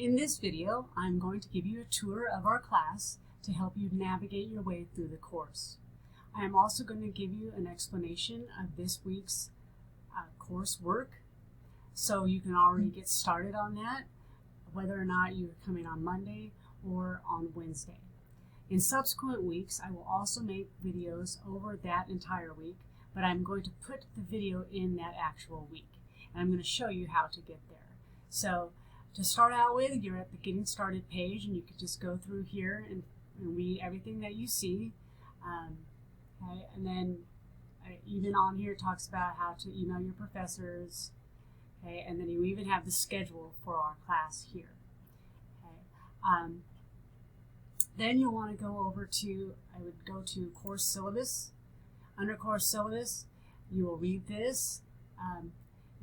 In this video, I'm going to give you a tour of our class to help you navigate your way through the course. I am also going to give you an explanation of this week's coursework, so you can already get started on that, whether or not you're coming on Monday or on Wednesday. In subsequent weeks, I will also make videos over that entire week, but I'm going to put the video in that actual week, and I'm going to show you how to get there. So to start out with, you're at the Getting Started page, and you can just go through here and read everything that you see. Okay, and then even on here it talks about how to email your professors. Okay, and then you even have the schedule for our class here. Okay, then you'll want to go over to, I would go to course syllabus. Under course syllabus, you will read this.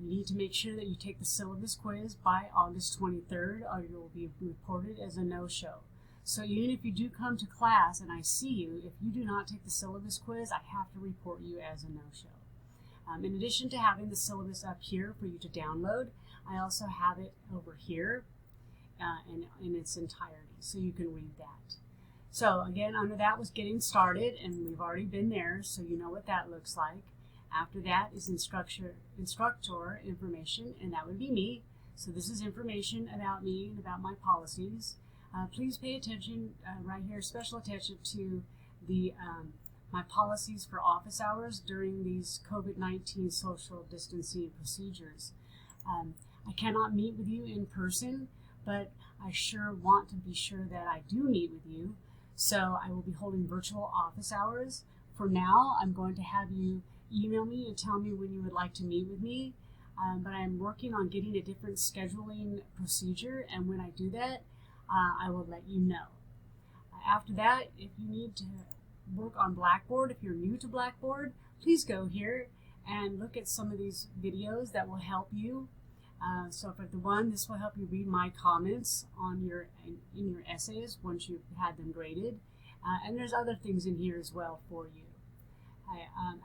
You need to make sure that you take the syllabus quiz by August 23rd, or you will be reported as a no-show. So even if you do come to class and I see you, if you do not take the syllabus quiz, I have to report you as a no-show. In addition to having the syllabus up here for you to download, I also have it over here in its entirety, so you can read that. So again, under that was Getting Started, and we've already been there, so you know what that looks like. After that is instructor information, and that would be me. So this is information about me and about my policies. Please pay attention right here, special attention to the my policies for office hours during these COVID-19 social distancing procedures. I cannot meet with you in person, but I sure want to be sure that I do meet with you. So I will be holding virtual office hours. For now, I'm going to have you email me and tell me when you would like to meet with me, but I'm working on getting a different scheduling procedure, and when I do that, I will let you know. After that, if you need to work on Blackboard, if you're new to Blackboard, please go here and look at some of these videos that will help you. So for the one, this will help you read my comments on in your essays once you've had them graded, and there's other things in here as well for you.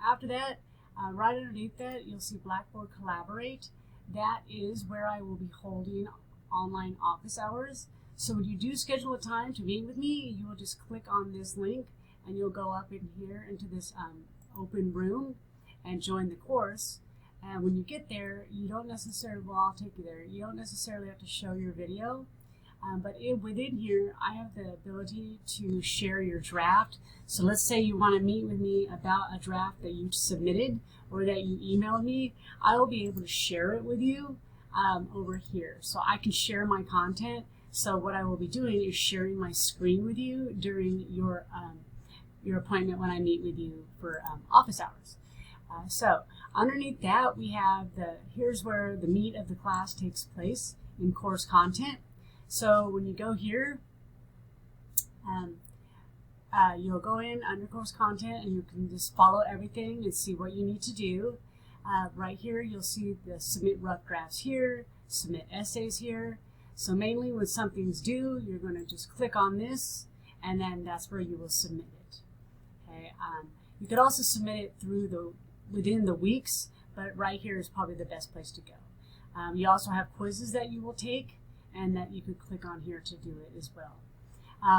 After that, right underneath that, you'll see Blackboard Collaborate. That is where I will be holding online office hours. So when you do schedule a time to meet with me, you will just click on this link, and you'll go up in here into this open room and join the course. And when you get there, you don't necessarily, well, I'll take you there. You don't necessarily have to show your video. But within here, I have the ability to share your draft. So let's say you want to meet with me about a draft that you submitted or that you emailed me. I will be able to share it with you over here. So I can share my content. So what I will be doing is sharing my screen with you during your appointment when I meet with you for office hours. So underneath that, we have here's where the meat of the class takes place in course content. So when you go here, you'll go in under course content, and you can just follow everything and see what you need to do. Right here, you'll see the submit rough drafts here, submit essays here. So mainly when something's due, you're going to just click on this, and then that's where you will submit it. Okay. You could also submit it within the weeks, but right here is probably the best place to go. You also have quizzes that you will take, and that you could click on here to do it as well.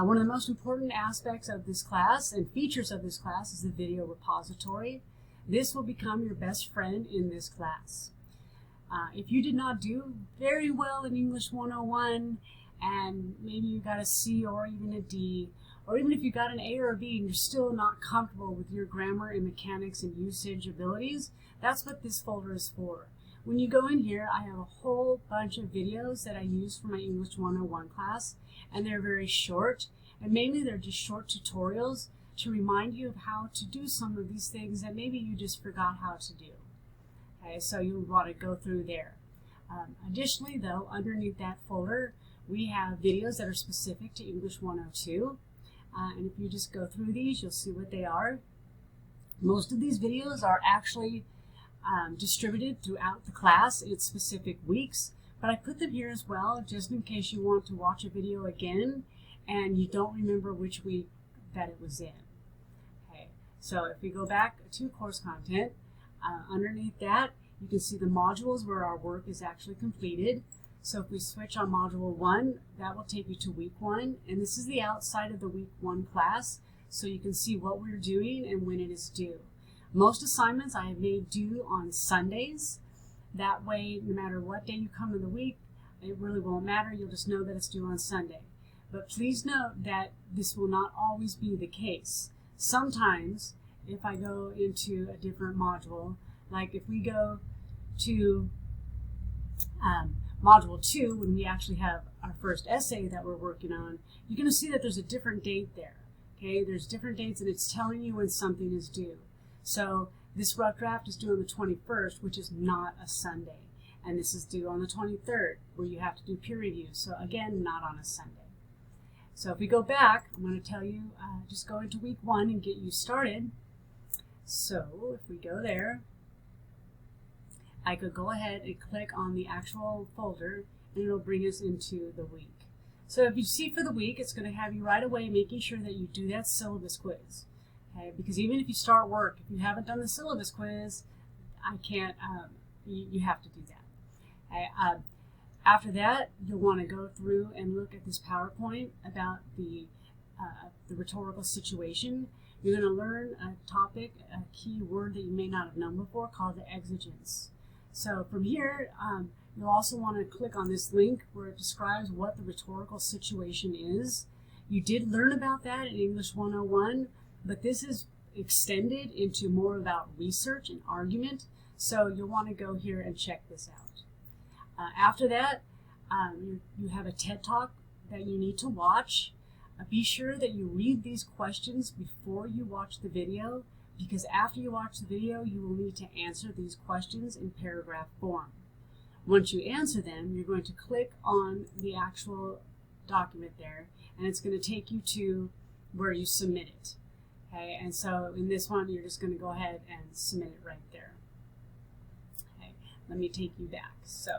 One of the most important aspects of this class and features of this class is the video repository. This will become your best friend in this class. If you did not do very well in English 101, and maybe you got a C or even a D, or even if you got an A or a B and you're still not comfortable with your grammar and mechanics and usage abilities, that's what this folder is for. When you go in here, I have a whole bunch of videos that I use for my English 101 class, and they're very short, and mainly they're just short tutorials to remind you of how to do some of these things that maybe you just forgot how to do. Okay, so you want to go through there. Additionally, though, underneath that folder, we have videos that are specific to English 102, and if you just go through these, you'll see what they are. Most of these videos are actually distributed throughout the class in specific weeks, but I put them here as well just in case you want to watch a video again and you don't remember which week that it was in. Okay, so if we go back to course content, underneath that you can see the modules where our work is actually completed. So if we switch on Module 1, that will take you to Week 1, and this is the outside of the Week 1 class, so you can see what we're doing and when it is due. Most assignments I have made due on Sundays. That way, no matter what day you come in the week, it really won't matter. You'll just know that it's due on Sunday. But please note that this will not always be the case. Sometimes, if I go into a different module, like if we go to Module 2, when we actually have our first essay that we're working on, you're going to see that there's a different date there. Okay, there's different dates and it's telling you when something is due. So this rough draft is due on the 21st, which is not a Sunday. And this is due on the 23rd, where you have to do peer review. So again, not on a Sunday. So if we go back, I'm going to tell you, just go into Week 1 and get you started. So if we go there, I could go ahead and click on the actual folder and it'll bring us into the week. So if you see for the week, it's going to have you right away making sure that you do that syllabus quiz. Okay? Because even if you start work, if you haven't done the syllabus quiz, I can't, you have to do that. Okay? After that, you'll want to go through and look at this PowerPoint about the rhetorical situation. You're going to learn a topic, a key word that you may not have known before called the exigence. So from here, you'll also want to click on this link where it describes what the rhetorical situation is. You did learn about that in English 101, but this is extended into more about research and argument. So you'll want to go here and check this out. After that, you have a TED Talk that you need to watch. Be sure that you read these questions before you watch the video, because after you watch the video, you will need to answer these questions in paragraph form. Once you answer them, you're going to click on the actual document there, and it's going to take you to where you submit it. Okay, and so in this one, you're just going to go ahead and submit it right there. Okay, let me take you back. So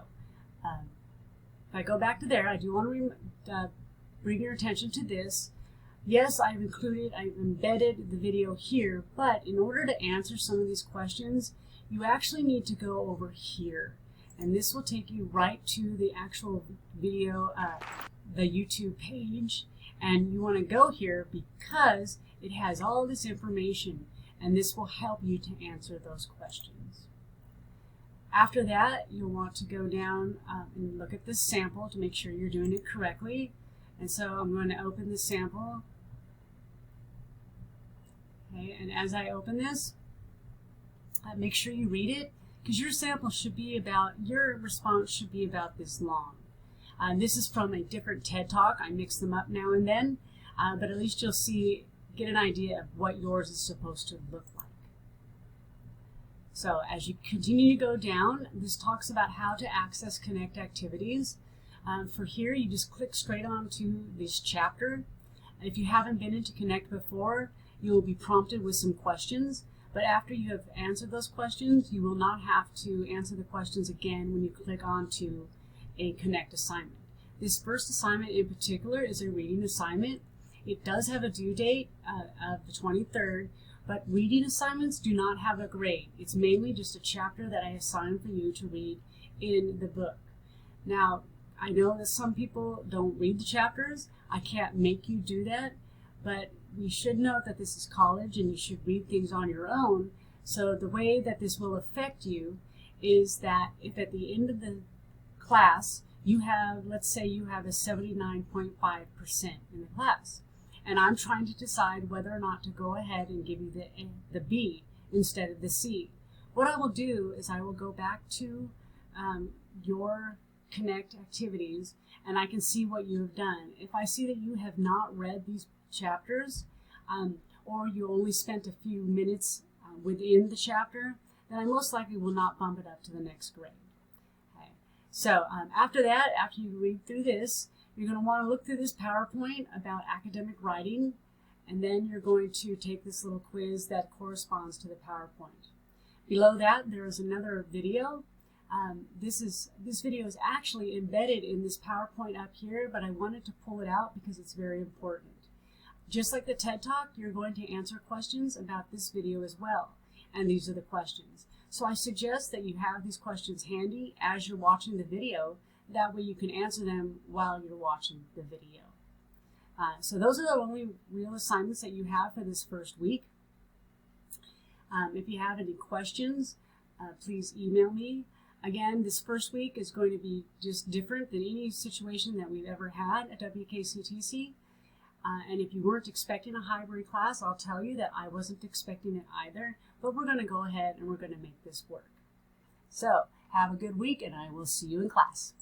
if I go back to there, I do want to bring your attention to this. Yes, I've embedded the video here, but in order to answer some of these questions, you actually need to go over here. And this will take you right to the actual video, the YouTube page. And you want to go here because it has all this information, and this will help you to answer those questions. After that, you'll want to go down and look at this sample to make sure you're doing it correctly. And so I'm going to open the sample. Okay, and as I open this, make sure you read it, because your sample should be about, your response should be about this long. This is from a different TED Talk. I mix them up now and then, but at least you'll get an idea of what yours is supposed to look like. So as you continue to go down, this talks about how to access Connect activities. For here, you just click straight on to this chapter. If you haven't been into Connect before, you will be prompted with some questions, but after you have answered those questions, you will not have to answer the questions again when you click on to a Connect assignment. This first assignment in particular is a reading assignment. It does have a due date of the 23rd, but reading assignments do not have a grade. It's mainly just a chapter that I assign for you to read in the book. Now, I know that some people don't read the chapters. I can't make you do that, but we should note that this is college and you should read things on your own. So the way that this will affect you is that if at the end of the class you have, let's say you have a 79.5% in the class, and I'm trying to decide whether or not to go ahead and give you the B instead of the C. What I will do is I will go back to your Connect activities, and I can see what you have done. If I see that you have not read these chapters, or you only spent a few minutes within the chapter, then I most likely will not bump it up to the next grade. Okay. So after that, after you read through this, you're going to want to look through this PowerPoint about academic writing, and then you're going to take this little quiz that corresponds to the PowerPoint. Below that, there is another video. This video is actually embedded in this PowerPoint up here, but I wanted to pull it out because it's very important. Just like the TED Talk, you're going to answer questions about this video as well, and these are the questions. So I suggest that you have these questions handy as you're watching the video. That way you can answer them while you're watching the video. So those are the only real assignments that you have for this first week. If you have any questions, please email me. Again, this first week is going to be just different than any situation that we've ever had at WKCTC. And if you weren't expecting a hybrid class, I'll tell you that I wasn't expecting it either, but we're going to go ahead and we're going to make this work. So have a good week, and I will see you in class.